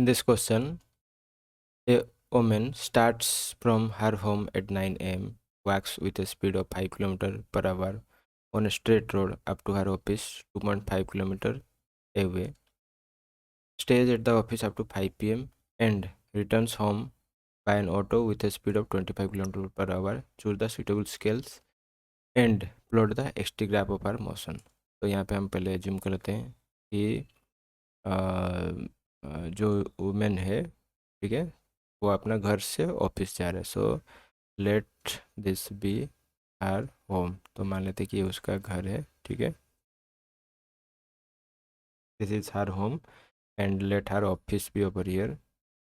In this question, a woman starts from her home at 9 a.m., walks with a speed of 5 km per hour on a straight road up to her office 2.5 km away, stays at the office up to 5 p.m. and returns home by an auto with a speed of 25 km per hour. Choose the suitable scales and plot the XT graph of her motion. तो यहाँ पे हम पहले assume करते हैं कि जो women है, ठीक है, वो अपना घर से ऑफिस जा रहा है. So let this be her home. तो मान लेते कि ये उसका घर है, ठीक है. This is her home and let her office be over here.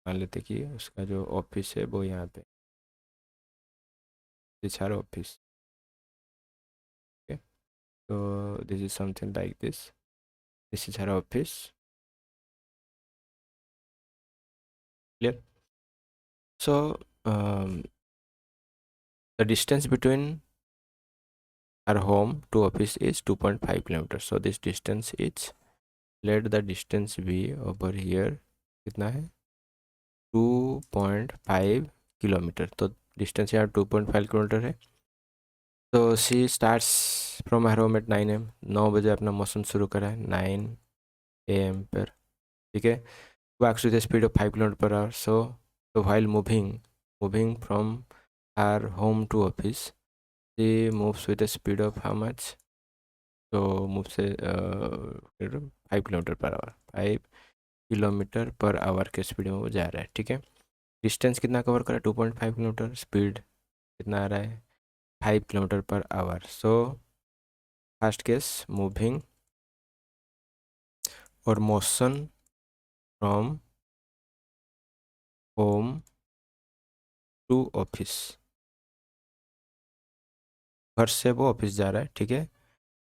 मान लेते कि उसका जो ऑफिस है वो यहाँ पे. This her office. ओके, तो this is something like this. This is her office. Clear. So the distance between her home to office is 2.5 kilometers. So this distance is, let the distance be over here, कितना है 2.5 kilometre. तो distance यहाँ 2.5 kilometre है. तो she starts from her home at 9 AM. 9 बजे अपना motion शुरू करा है 9 AM पर, ठीक है. Walks with speed of 5 kilometre per hour. So while moving from her home to office, she moves with speed of how much. तो move से 5 kilometre per hour. 5 kilometre per hour के speed में वो जा रहा है, ठीक है. डिस्टेंस कितना कवर करा, 2.5 किलोमीटर. स्पीड कितना आ रहा है, 5 kilometre per hour. So first case moving और motion from home to office. घर से वो ऑफिस जा रहा है, ठीक है.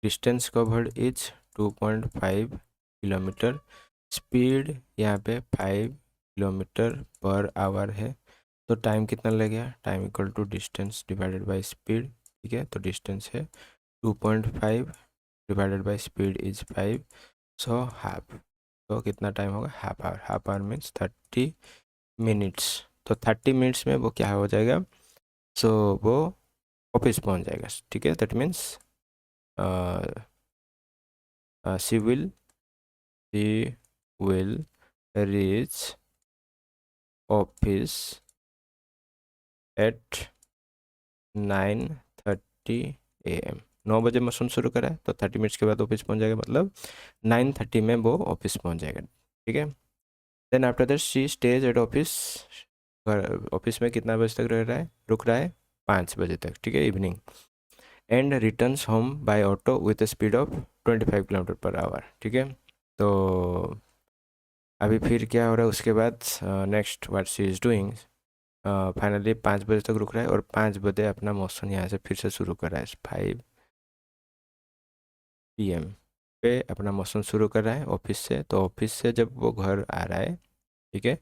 Distance covered is 2.5 kilometre. Speed यहाँ पे 5 किलोमीटर पर आवर है. तो टाइम कितना लगेगा, time equal to distance divided by speed, ठीक है. तो डिस्टेंस है 2.5 divided by speed is 5. So half. तो कितना टाइम होगा, half hour. Half hour means 30 minutes. तो 30 मिनट्स में वो क्या हो जाएगा, सो वो ऑफिस पहुंच जाएगा, ठीक है. That means she will reach office at 9:30 AM. 9 बजे मशीन शुरू करा है तो 30 मिनट्स के बाद ऑफिस पहुंच जाएगा, मतलब 9:30 में वो ऑफिस पहुंच जाएगा, ठीक है. Then after that she stays at office. Office में कितना बजे तक रह रहा है, रुक रहा है 5 बजे तक, ठीक है, evening. And returns home by auto with speed of 25 kilometre per hour, ठीक है. तो अभी फिर क्या हो रहा है उसके बाद, next what she is doing, finally 5 बजे तक रुक रहा है और 5 बजे अपना मोशन यहाँ से फिर से शुरू कर रहा है. 5 PM पे अपना मोशन शुरू कर रहा है ऑफिस से. तो ऑफिस से जब वो घर आ रहा है, ठीक है,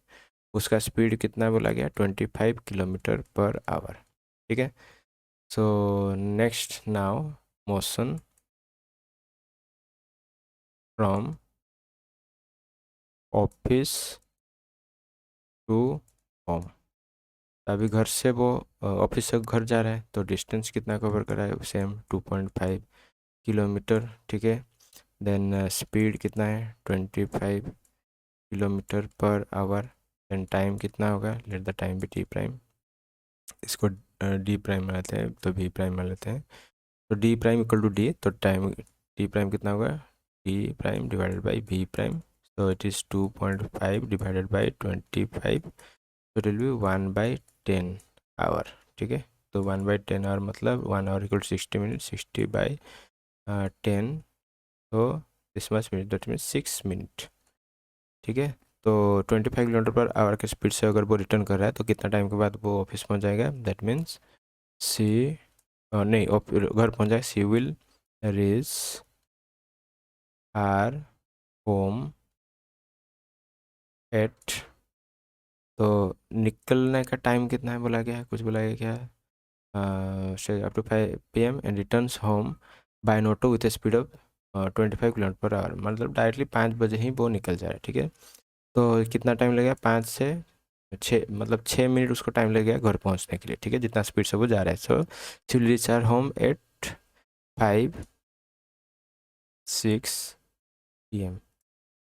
उसका स्पीड कितना बोला गया, 25 किलोमीटर पर आवर, ठीक है. So next now motion from office to home. अभी घर से वो ऑफिस से घर जा रहा है तो डिस्टेंस कितना कवर कर रहा है, सेम 2.5 किलोमीटर, ठीक है. देन स्पीड कितना है 25 kilometre per our. Then time कितना होगा, let the time be T prime. इसको डी प्राइम मान लेते हैं तो वी प्राइम मान लेते हैं. तो D prime equal to D. तो टाइम डी प्राइम कितना होगा, D prime divided by V prime. तो इट इज़ 2.5 डिवाइडेड बाई 25. तो इट विल बी 1/10 आवर, ठीक है. तो 1/10 आवर मतलब 1 आवर इक्वल 60 मिनट. 60/10. तो this much minute, that means 6 minute, ठीक है. तो 25 किलोमीटर पर आवर के स्पीड से अगर वो रिटर्न कर रहा है तो कितना टाइम के बाद वो ऑफिस पहुंच जाएगा, दैट मीन्स सी नहीं घर पहुंच जाएगा. She will reach her home at. तो निकलने का टाइम कितना है बोला गया है, कुछ बोला गया क्या है, up to 5 PM and returns home by an auto with speed of 25 kilometre per hour. मतलब डायरेक्टली 5 बजे ही वो निकल जा रहा है, ठीक है. तो कितना टाइम लगेगा, 5 से 6, मतलब 6 मिनट उसको टाइम लगेगा घर पहुंचने के लिए, ठीक है, जितना स्पीड से वो जा रहा है। So she will reach our home at 5:06 PM,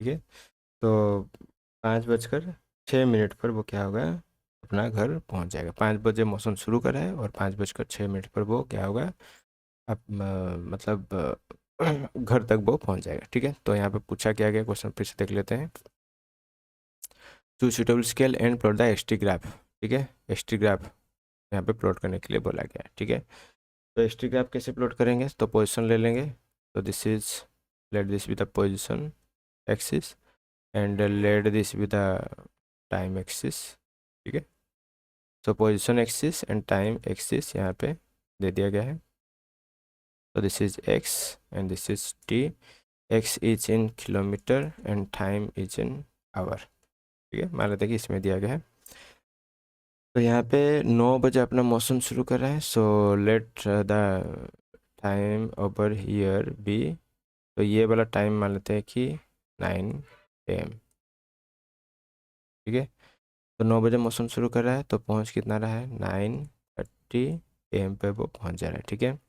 ठीक है। तो 5:06 पर वो क्या होगा, अपना घर पहुंच जाएगा। 5 बजे मौसम शुरू करा है और 5:06 पर वो क्या होगा, अब मतलब घर तक वो पहुंच जाएगा, ठीक है। तो यहाँ पे पूछा क्या गया क्वेश्चन, फिर से देख लेते हैं। Choose suitable scale and plot the ST graph, ठीक है। एसटी ग्राफ यहाँ पे प्लॉट करने के लिए बोला गया है, ठीक है। तो एसटी ग्राफ कैसे प्लॉट करेंगे, तो पोजीशन ले लेंगे। तो this is, let this be the position axis and let this be the time axis, ठीक है। तो position axis and time axis यहाँ पे दे दिया गया है। तो this is X and this is T. X is in kilometre and time is in hour, ठीक है। मान लेते हैं कि इसमें दिया गया है। तो यहाँ पे 9 बजे अपना मौसम शुरू कर रहा है। So let the time over here be, तो ये वाला टाइम मान लेते हैं कि 9 AM, ठीक है। तो 9 बजे मौसम शुरू कर रहा है, तो पहुँच कितना रहा है, 9:30 AM पे वो पहुँच जा रहा है, ठीक है।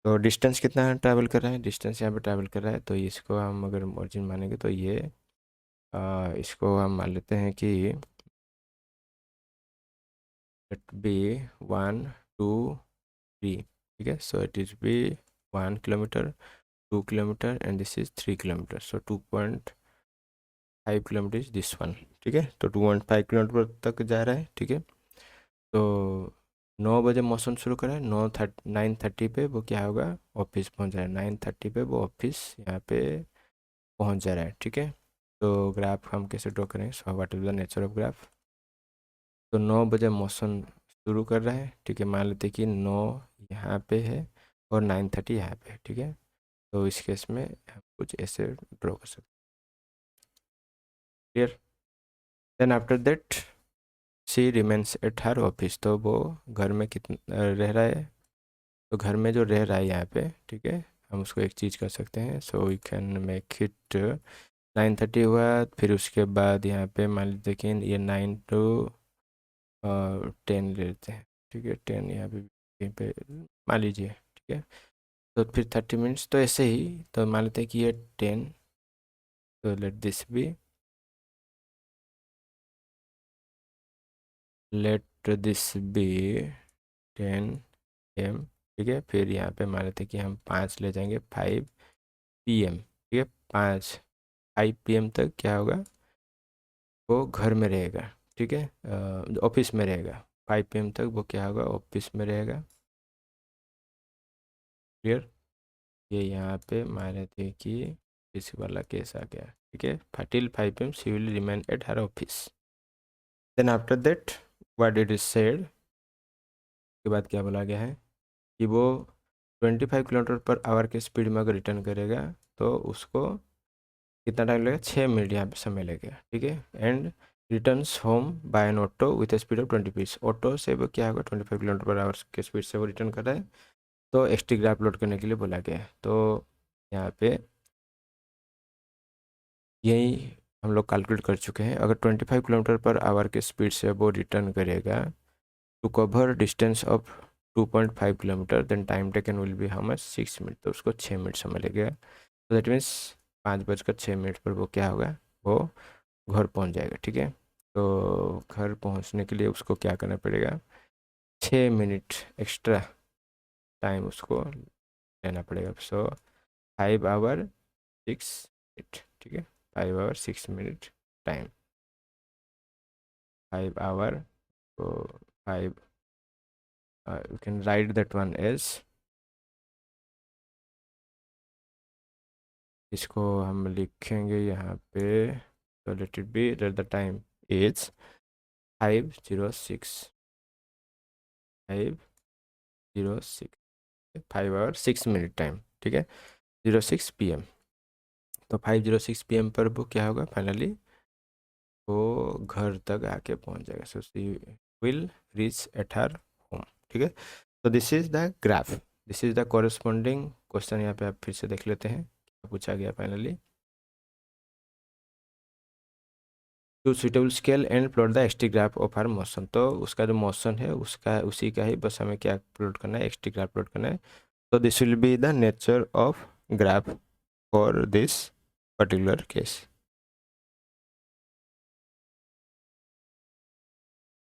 तो डिस्टेंस कितना ट्रैवल कर रहा है, डिस्टेंस यहाँ पे ट्रैवल कर रहा है, तो इसको हम अगर मार्जिन मानेंगे तो ये इसको हम मान लेते हैं कि इट बी 1, 2, 3, ठीक है। So it is B 1 kilometre, 2 kilometre and this is 3 kilometre. So 2.5 kilometre is this one, ठीक है। तो 2.5 किलोमीटर तक जा रहा है, ठीक है। तो 9 बजे मौसम शुरू करा है, 9:30 पे वो क्या होगा, ऑफिस पहुंच रहा है। 9:30 पे वो ऑफिस यहाँ पे पहुंच जा रहा है, ठीक है। तो ग्राफ हम कैसे ड्रॉ करें, so what is the nature of graph. तो 9 बजे मौसम शुरू कर रहा है, ठीक है। मान लेते हैं कि 9 यहाँ पे है और 9:30 यहाँ पे है, ठीक है। तो इस केस में हम कुछ ऐसे ड्रॉ कर सकते हैं, clear. Then after that she remains at her office, तो वो घर में कितना रह रहा है, तो घर में जो रह रहा है यहाँ पे, ठीक है, हम उसको एक चीज़ कर सकते हैं। So we can make it 9:30 हुआ, फिर उसके बाद यहाँ पे मान लीजिए देखिए ये 9 to 10 ले लेते हैं, ठीक है। 10 यहाँ पे यहीं पे मान लीजिए, ठीक है। तो फिर 30 मिनट्स, तो ऐसे ही तो मान लेते हैं कि ये 10, तो let this be, let this be 10 AM, ठीक है। फिर यहाँ पे मान लेते हैं कि हम 5 ले जाएंगे, 5 PM, ठीक है। 5 5 PM तक क्या होगा, वो घर में रहेगा, ठीक है, ऑफिस में रहेगा। 5 PM तक वो क्या होगा, ऑफिस में रहेगा, क्लियर। ये यहाँ पे मान लेते हैं कि इस वाला केस आ गया, ठीक है। Till 5 PM she will remain at her office. Then after that what it is said, के बाद क्या बोला गया है कि वो 25 km/h के स्पीड में अगर रिटर्न करेगा तो उसको कितना टाइम लगेगा, 6 मिनट यहाँ पे समय लगेगा, ठीक है। And returns home by an auto with speed of 20 auto से वो क्या होगा, 25 km/h के स्पीड से वो रिटर्न कर रहा है। तो एक्सटी ग्राफ लोड करने के लिए बोला गया है। तो यहाँ पे यही हम लोग कैलकुलेट कर चुके हैं। अगर 25 km/h के स्पीड से वो रिटर्न करेगा to cover distance of 2.5 kilometre, then time taken will be how much, 6 minute. तो उसको 6 मिनट समय लगेगा। तो दैट मीन्स 5:06 पर वो क्या होगा, वो घर पहुंच जाएगा, ठीक है। तो घर पहुंचने के लिए उसको क्या करना पड़ेगा, 6 मिनट एक्स्ट्रा टाइम उसको लेना पड़ेगा। सो 5 hour 6 minute, ठीक है। 5 hour 6 minute टाइम, 5 hour, तो 5, you can write that one as, इसको हम लिखेंगे यहाँ पे, तो let it be that the time is 5:06, 5:06, 5 hour 6 minute time, ठीक है, 06 PM। तो 5:06 PM पर वो क्या होगा, फाइनली वो घर तक आके पहुंच जाएगा। सो she will reach at her home, ठीक है। तो this is the graph, this is the corresponding question. यहाँ पे आप फिर से देख लेते हैं क्या पूछा गया finally. To suitable scale and plot the X T graph of our motion. तो उसका जो मोशन है उसका उसी का ही बस हमें क्या प्लॉट करना है, एक्सटी ग्राफ प्लॉट करना है। तो this will be the nature of graph for this particular case.